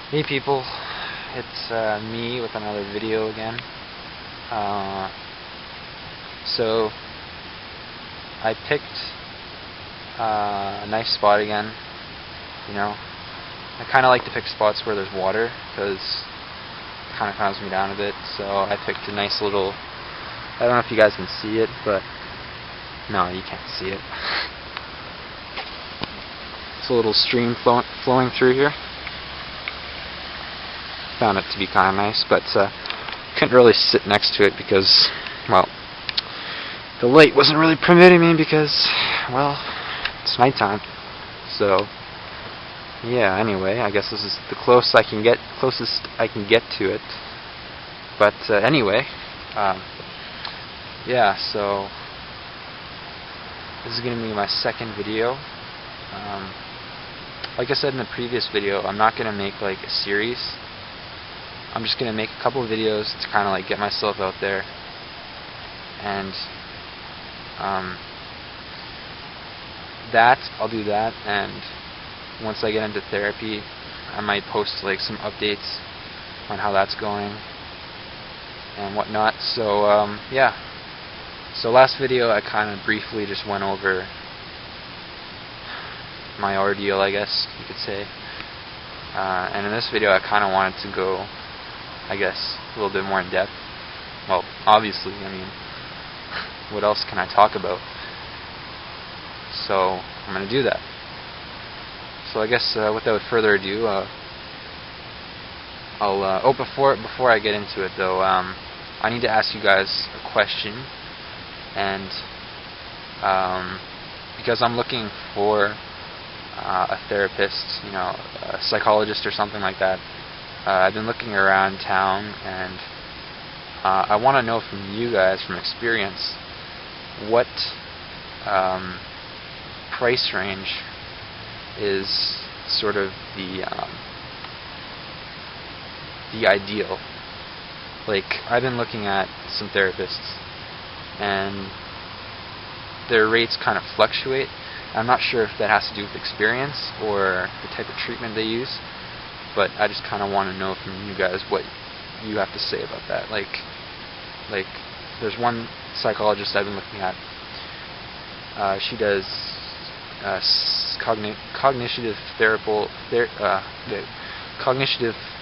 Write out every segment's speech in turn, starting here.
Hey people, it's me with another video again. Uh, so I picked a nice spot again. You know, I kind of like to pick spots where there's water because it kind of calms me down a bit. So I picked a nice little. I don't know if you guys can see it, but no, you can't see it. It's a little stream flowing through here. Found it to be kind of nice, but couldn't really sit next to it because, well, the light wasn't really permitting me because, well, it's nighttime. So, yeah. Anyway, I guess this is the closest I can get to it. But anyway, yeah. So this is going to be my second video. Like I said in the previous video, I'm not going to make like a series. I'm just going to make a couple of videos to kind of like get myself out there, and I'll do that, and once I get into therapy I might post like some updates on how that's going and whatnot. So yeah, so last video I kind of briefly just went over my ordeal, I guess you could say, and in this video I kind of wanted to go, I guess, a little bit more in depth. Well, obviously, I mean, what else can I talk about? So I'm going to do that. So I guess without further ado, before I get into it though, I need to ask you guys a question, and because I'm looking for a therapist, you know, a psychologist or something like that. I've been looking around town, and I want to know from you guys, from experience, what price range is sort of the ideal. Like, I've been looking at some therapists, and their rates kind of fluctuate. I'm not sure if that has to do with experience or the type of treatment they use, but I just kind of want to know from you guys what you have to say about that. Like there's one psychologist I've been looking at. She does cognitive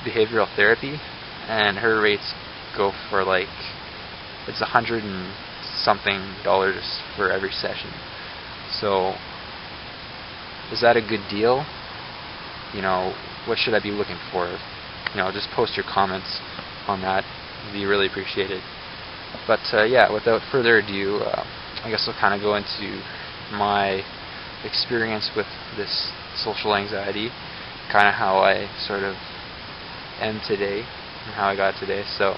behavioral therapy, and her rates go for like, it's $100 and something for every session. So is that a good deal? You know, what should I be looking for? You know, just post your comments on that. It'd be really appreciated. But yeah, without further ado, I guess I'll kind of go into my experience with this social anxiety, kind of how I sort of am today, and how I got today. So,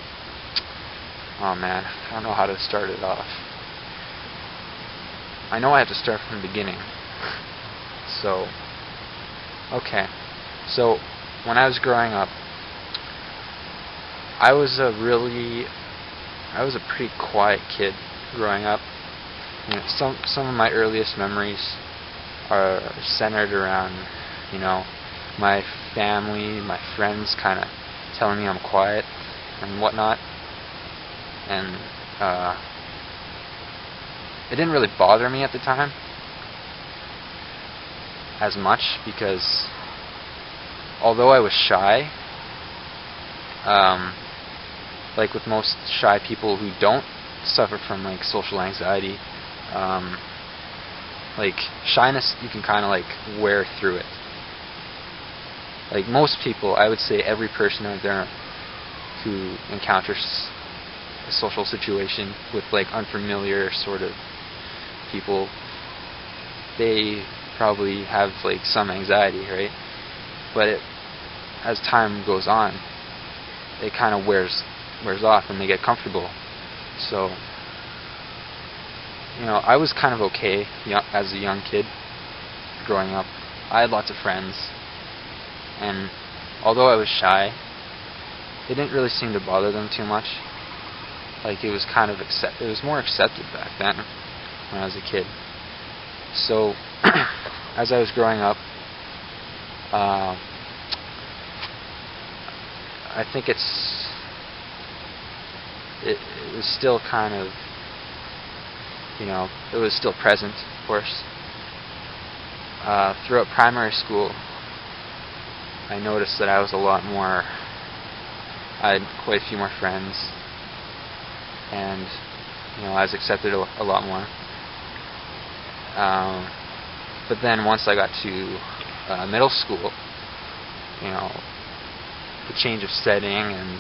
oh man, I don't know how to start it off. I know I have to start from the beginning. So, okay. So, when I was growing up, I was a pretty quiet kid growing up. You know, some of my earliest memories are centered around, you know, my family, my friends kind of telling me I'm quiet and whatnot. And it didn't really bother me at the time as much, because although I was shy, like with most shy people who don't suffer from like social anxiety, like shyness, you can kind of like wear through it. Like most people, I would say every person out there who encounters a social situation with like unfamiliar sort of people, they probably have like some anxiety, right? But as time goes on, it kind of wears off and they get comfortable. So, you know, I was kind of okay as a young kid growing up. I had lots of friends, and although I was shy, it didn't really seem to bother them too much. Like, it was kind of it was more accepted back then when I was a kid. So as I was growing up, I think it was still kind of, it was still present, of course. Throughout primary school, I noticed that I was I had quite a few more friends, and I was accepted a lot more. But then once I got to middle school, the change of setting and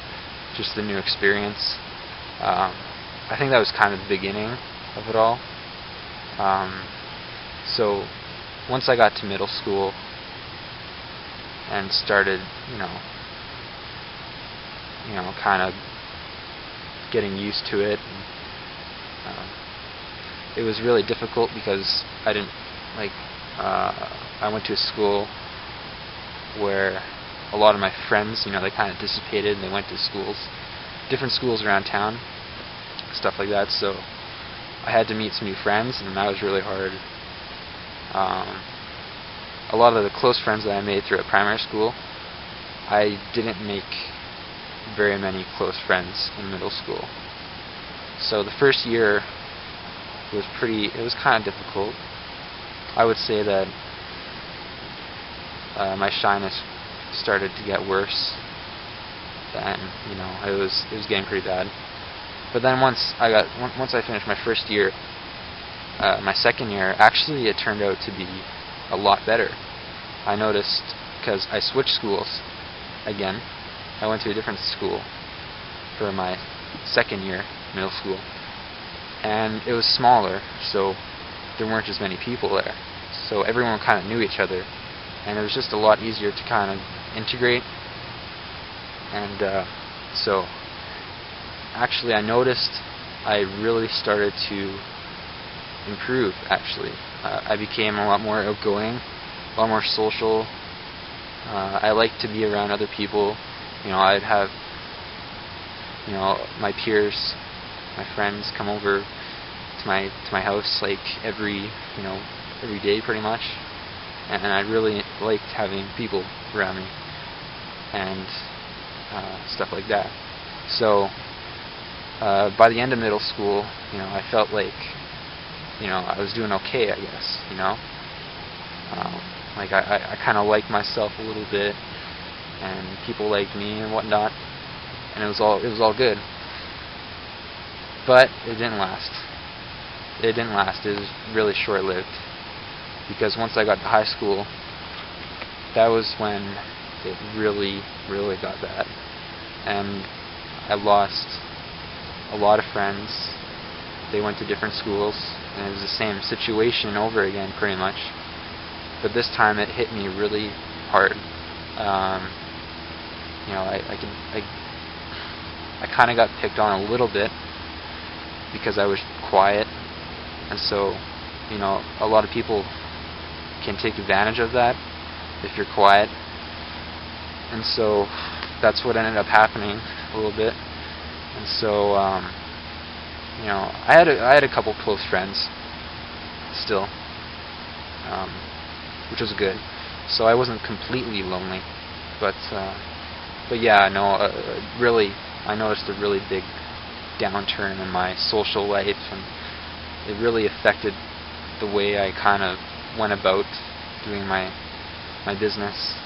just the new experience, I think that was kind of the beginning of it all. So once I got to middle school and started, kind of getting used to it, and, it was really difficult because I didn't I went to a school where a lot of my friends, they kind of dissipated and they went to different schools around town, stuff like that. So I had to meet some new friends, and that was really hard. A lot of the close friends that I made throughout primary school, I didn't make very many close friends in middle school. So the first year it was kind of difficult. I would say that my shyness started to get worse, and it was getting pretty bad. But then once I finished my first year, my second year, actually it turned out to be a lot better. I noticed, because I switched schools again. I went to a different school for my second year, middle school, and it was smaller, so there weren't as many people there. So everyone kind of knew each other, and it was just a lot easier to kind of integrate. And so actually I noticed I really started to improve, actually. I became a lot more outgoing, a lot more social. I liked to be around other people. I'd have my peers, my friends come over to my house like every day pretty much, and I really liked having people around me and stuff like that. So by the end of middle school, I felt like I was doing okay, I guess. I kind of liked myself a little bit, and people liked me and whatnot, and it was all good. But it didn't last. It was really short-lived, because once I got to high school, that was when it really, really got bad, and I lost a lot of friends. They went to different schools, and it was the same situation over again, pretty much. But this time it hit me really hard. I kind of got picked on a little bit because I was quiet, and so a lot of people can take advantage of that if you're quiet, and so that's what ended up happening a little bit. And so I had a couple close friends still, which was good. So I wasn't completely lonely, but yeah, really, I noticed a really big downturn in my social life, and it really affected the way I kind of went about doing my business.